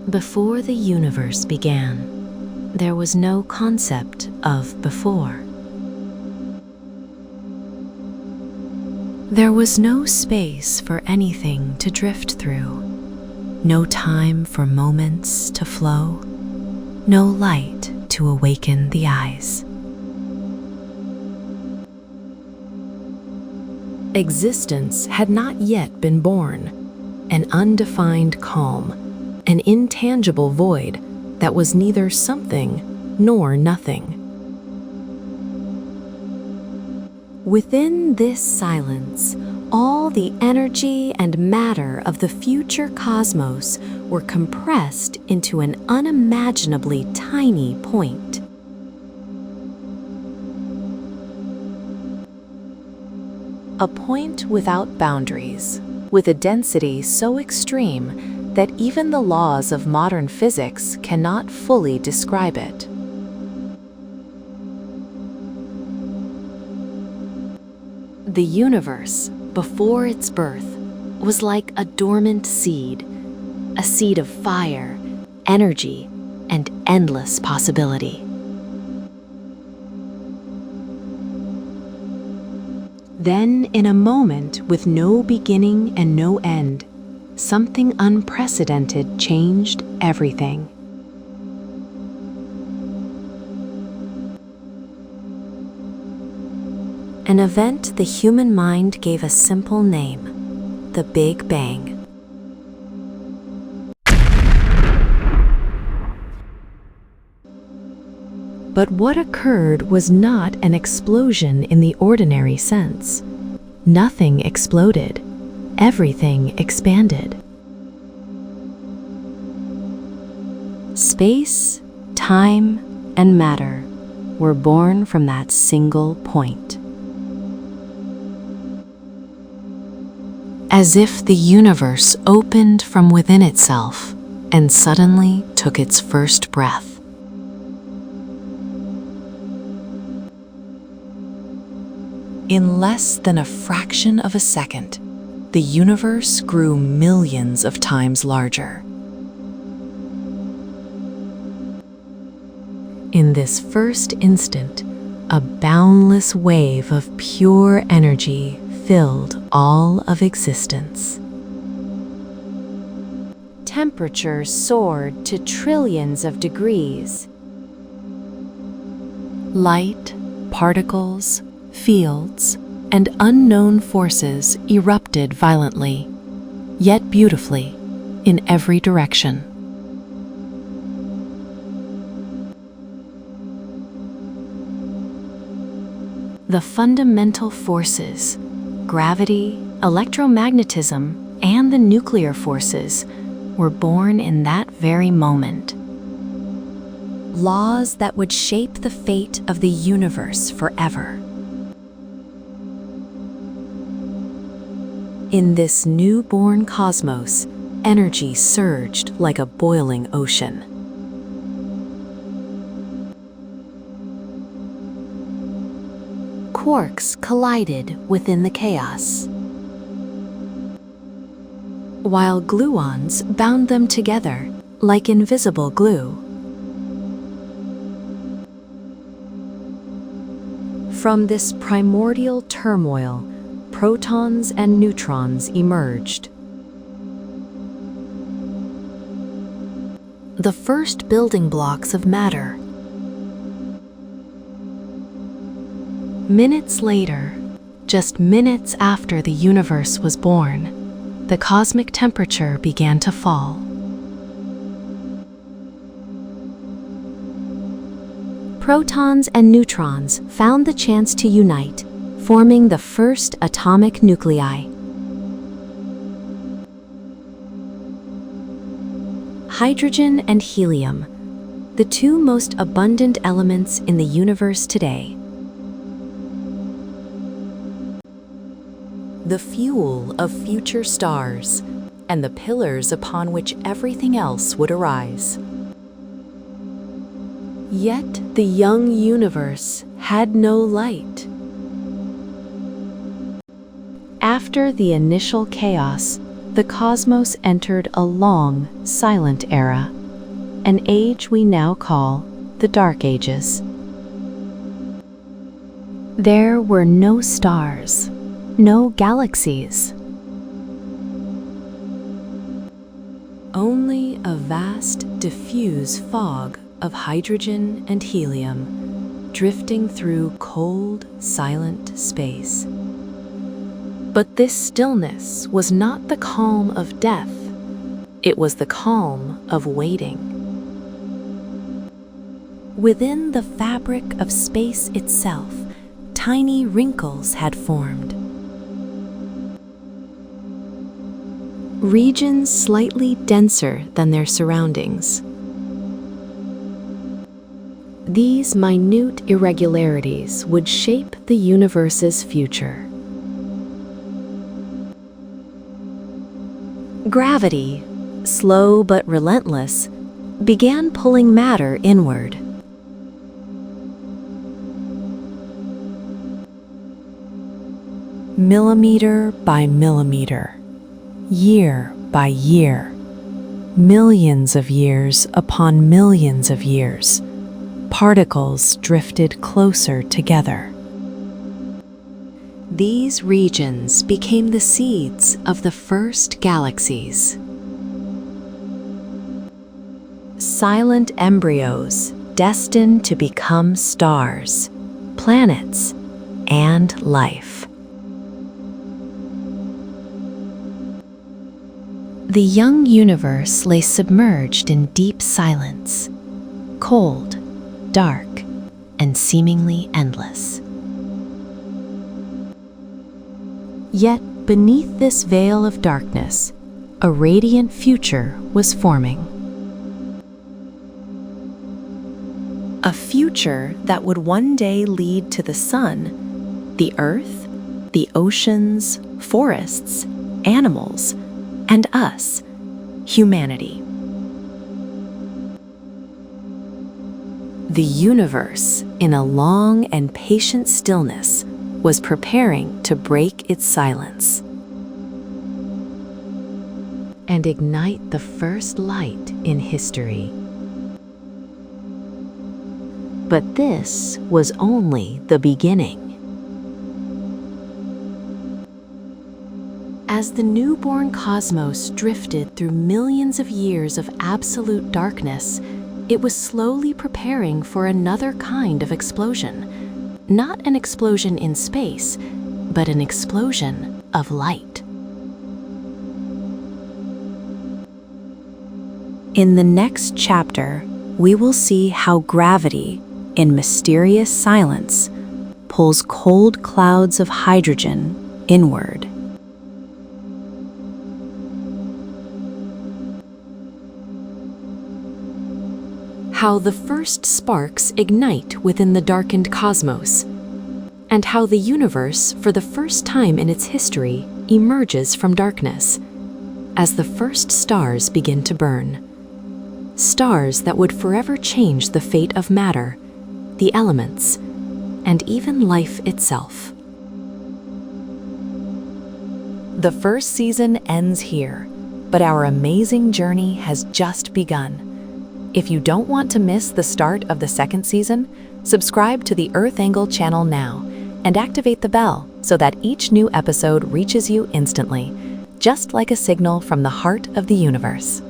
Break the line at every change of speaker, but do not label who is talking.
Before the universe began, there was no concept of before. There was no space for anything to drift through, no time for moments to flow, no light to awaken the eyes. Existence had not yet been born, an undefined calm, an intangible void that was neither something nor nothing. Within this silence, all the energy and matter of the future cosmos were compressed into an unimaginably tiny point. A point without boundaries, with a density so extreme that even the laws of modern physics cannot fully describe it. The universe, before its birth, was like a dormant seed, a seed of fire, energy, and endless possibility. Then, in a moment with no beginning and no end, something unprecedented changed everything. An event the human mind gave a simple name: the Big Bang. But what occurred was not an explosion in the ordinary sense. Nothing exploded. Everything expanded. Space, time, and matter were born from that single point. As if the universe opened from within itself and suddenly took its first breath. In less than a fraction of a second, the universe grew millions of times larger. In this first instant, a boundless wave of pure energy filled all of existence. Temperature soared to trillions of degrees. Light, particles, fields, and unknown forces erupted violently, yet beautifully, in every direction. The fundamental forces, gravity, electromagnetism, and the nuclear forces, were born in that very moment. Laws that would shape the fate of the universe forever. In this newborn cosmos, energy surged like a boiling ocean. Quarks collided within the chaos, while gluons bound them together like invisible glue. From this primordial turmoil, protons and neutrons emerged. The first building blocks of matter. Minutes later, just minutes after the universe was born, the cosmic temperature began to fall. Protons and neutrons found the chance to unite, forming the first atomic nuclei. Hydrogen and helium, the two most abundant elements in the universe today. The fuel of future stars, and the pillars upon which everything else would arise. Yet the young universe had no light. After the initial chaos, the cosmos entered a long, silent era, an age we now call the Dark Ages. There were no stars, no galaxies. Only a vast, diffuse fog of hydrogen and helium drifting through cold, silent space. But this stillness was not the calm of death. It was the calm of waiting. Within the fabric of space itself, tiny wrinkles had formed. Regions slightly denser than their surroundings. These minute irregularities would shape the universe's future. Gravity, slow but relentless, began pulling matter inward. Millimeter by millimeter, year by year, millions of years upon millions of years, particles drifted closer together. These regions became the seeds of the first galaxies. Silent embryos destined to become stars, planets, and life. The young universe lay submerged in deep silence, cold, dark, and seemingly endless. Yet beneath this veil of darkness, a radiant future was forming. A future that would one day lead to the sun, the earth, the oceans, forests, animals, and us, humanity. The universe, in a long and patient stillness, was preparing to break its silence and ignite the first light in history. But this was only the beginning. As the newborn cosmos drifted through millions of years of absolute darkness, it was slowly preparing for another kind of explosion. Not an explosion in space, but an explosion of light. In the next chapter, we will see how gravity, in mysterious silence, pulls cold clouds of hydrogen inward. How the first sparks ignite within the darkened cosmos, and how the universe, for the first time in its history, emerges from darkness, as the first stars begin to burn. Stars that would forever change the fate of matter, the elements, and even life itself. The first season ends here, but our amazing journey has just begun. If you don't want to miss the start of the second season, subscribe to the Earth Angle channel now and activate the bell so that each new episode reaches you instantly, just like a signal from the heart of the universe.